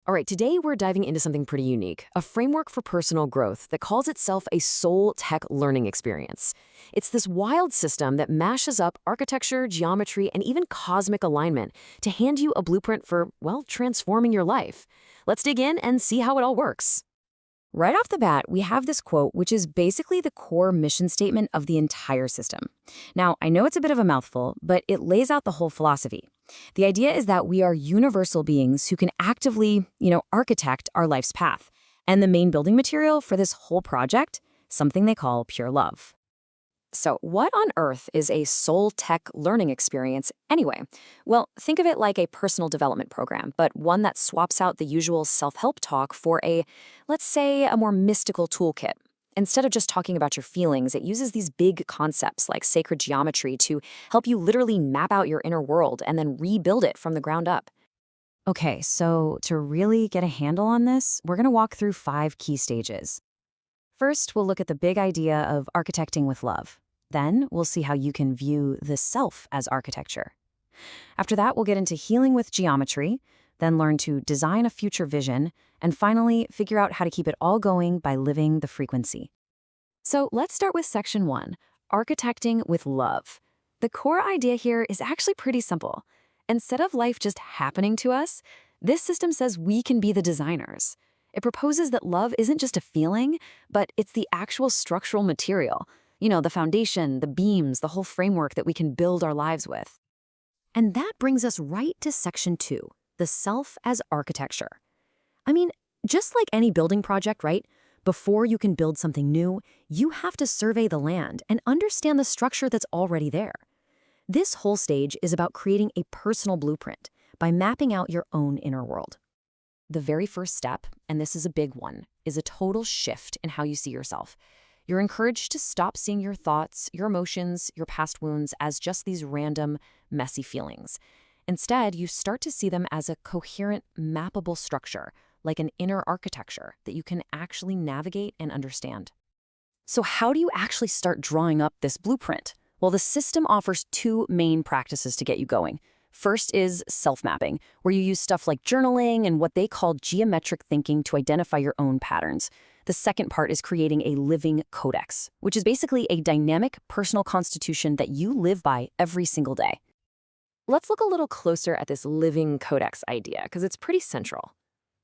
All right, today we're diving into something pretty unique, a framework for personal growth that calls itself a soul tech learning experience. It's this wild system that mashes up architecture, geometry, and even cosmic alignment to hand you a blueprint for, well, transforming your life. Let's dig in and see how it all works. Right off the bat, we have this quote, which is basically the core mission statement of the entire system. Now, I know it's a bit of a mouthful, but it lays out the whole philosophy. The idea is that we are universal beings who can actively, architect our life's path. And the main building material for this whole project, something they call pure love. So, what on earth is a soul tech learning experience anyway? Well, think of it like a personal development program, but one that swaps out the usual self-help talk for let's say, a more mystical toolkit. Instead of just talking about your feelings, it uses these big concepts like sacred geometry to help you literally map out your inner world and then rebuild it from the ground up. Okay, so to really get a handle on this, we're going to walk through 5 key stages. First, we'll look at the big idea of architecting with love. Then, we'll see how you can view the self as architecture. After that, we'll get into healing with geometry, then learn to design a future vision, and finally, figure out how to keep it all going by living the frequency. So let's start with section 1, architecting with love. The core idea here is actually pretty simple. Instead of life just happening to us, this system says we can be the designers. It proposes that love isn't just a feeling, but it's the actual structural material. The foundation, the beams, the whole framework that we can build our lives with. And that brings us right to section 2, the self as architecture. I mean, just like any building project, right? Before you can build something new, you have to survey the land and understand the structure that's already there. This whole stage is about creating a personal blueprint by mapping out your own inner world. The very first step, and this is a big one, is a total shift in how you see yourself. You're encouraged to stop seeing your thoughts, your emotions, your past wounds as just these random, messy feelings. Instead, you start to see them as a coherent, mappable structure, like an inner architecture that you can actually navigate and understand. So how do you actually start drawing up this blueprint? Well, the system offers 2 main practices to get you going. First is self-mapping, where you use stuff like journaling and what they call geometric thinking to identify your own patterns. The second part is creating a living codex, which is basically a dynamic personal constitution that you live by every single day. Let's look a little closer at this living codex idea, because it's pretty central.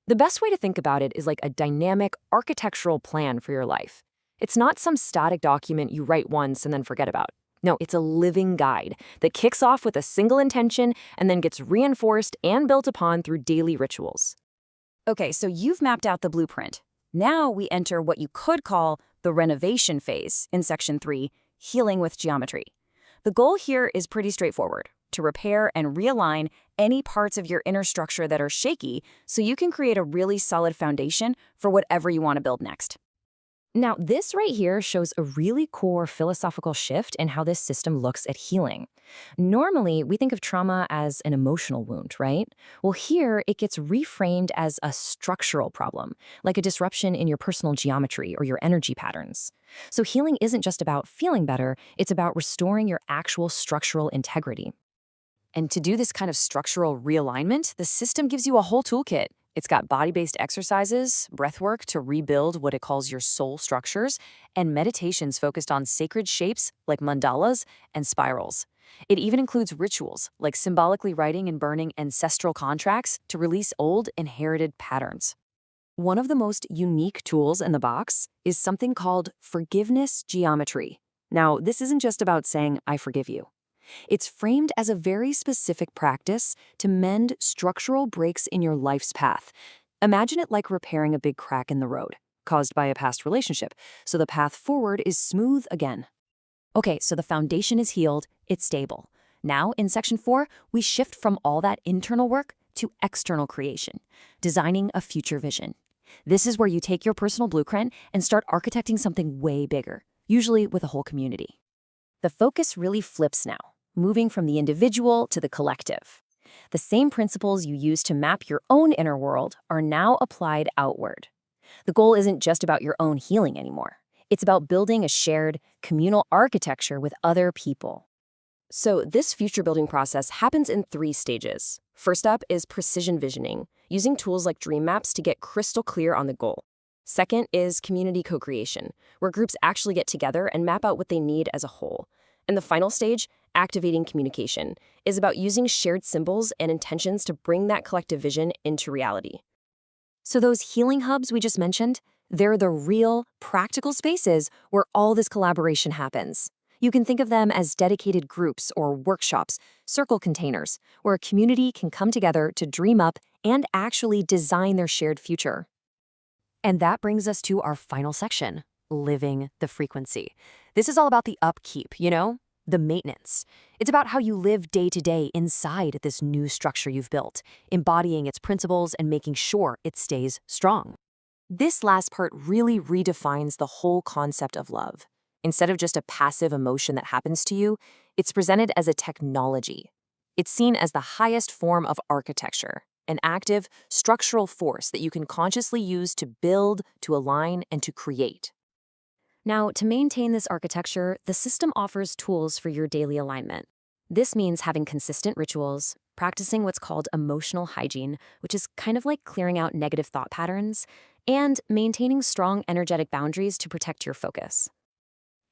The best way to think about it is like a dynamic architectural plan for your life. It's not some static document you write once and then forget about. No, it's a living guide that kicks off with a single intention and then gets reinforced and built upon through daily rituals. Okay, so you've mapped out the blueprint. Now we enter what you could call the renovation phase in section 3, healing with geometry. The goal here is pretty straightforward, to repair and realign any parts of your inner structure that are shaky so you can create a really solid foundation for whatever you want to build next. Now, this right here shows a really core philosophical shift in how this system looks at healing. Normally, we think of trauma as an emotional wound, right? Well, here it gets reframed as a structural problem, like a disruption in your personal geometry or your energy patterns. So healing isn't just about feeling better, it's about restoring your actual structural integrity. And to do this kind of structural realignment, the system gives you a whole toolkit. It's got body-based exercises, breathwork to rebuild what it calls your soul structures, and meditations focused on sacred shapes like mandalas and spirals. It even includes rituals like symbolically writing and burning ancestral contracts to release old inherited patterns. One of the most unique tools in the box is something called forgiveness geometry. Now, this isn't just about saying, I forgive you. It's framed as a very specific practice to mend structural breaks in your life's path. Imagine it like repairing a big crack in the road, caused by a past relationship, so the path forward is smooth again. Okay, so the foundation is healed, it's stable. Now, in section 4, we shift from all that internal work to external creation, designing a future vision. This is where you take your personal blueprint and start architecting something way bigger, usually with a whole community. The focus really flips now, moving from the individual to the collective. The same principles you use to map your own inner world are now applied outward. The goal isn't just about your own healing anymore. It's about building a shared, communal architecture with other people. So, this future building process happens in 3 stages. First up is precision visioning, using tools like dream maps to get crystal clear on the goal. Second is community co creation, where groups actually get together and map out what they need as a whole. And the final stage, activating communication, is about using shared symbols and intentions to bring that collective vision into reality. So those healing hubs we just mentioned, they're the real, practical spaces where all this collaboration happens. You can think of them as dedicated groups or workshops, circle containers, where a community can come together to dream up and actually design their shared future. And that brings us to our final section, living the frequency. This is all about the upkeep, the maintenance. It's about how you live day to day inside this new structure you've built, embodying its principles and making sure it stays strong. This last part really redefines the whole concept of love. Instead of just a passive emotion that happens to you, it's presented as a technology. It's seen as the highest form of architecture, an active, structural force that you can consciously use to build, to align, and to create. Now, to maintain this architecture, the system offers tools for your daily alignment. This means having consistent rituals, practicing what's called emotional hygiene, which is kind of like clearing out negative thought patterns, and maintaining strong energetic boundaries to protect your focus.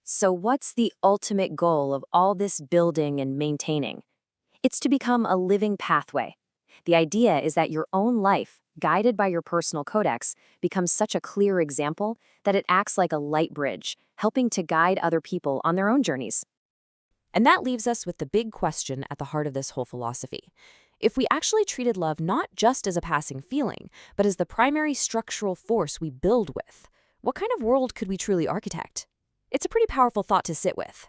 So what's the ultimate goal of all this building and maintaining? It's to become a living pathway. The idea is that your own life, guided by your personal codex, becomes such a clear example that it acts like a light bridge, helping to guide other people on their own journeys. And that leaves us with the big question at the heart of this whole philosophy. If we actually treated love not just as a passing feeling, but as the primary structural force we build with, what kind of world could we truly architect? It's a pretty powerful thought to sit with.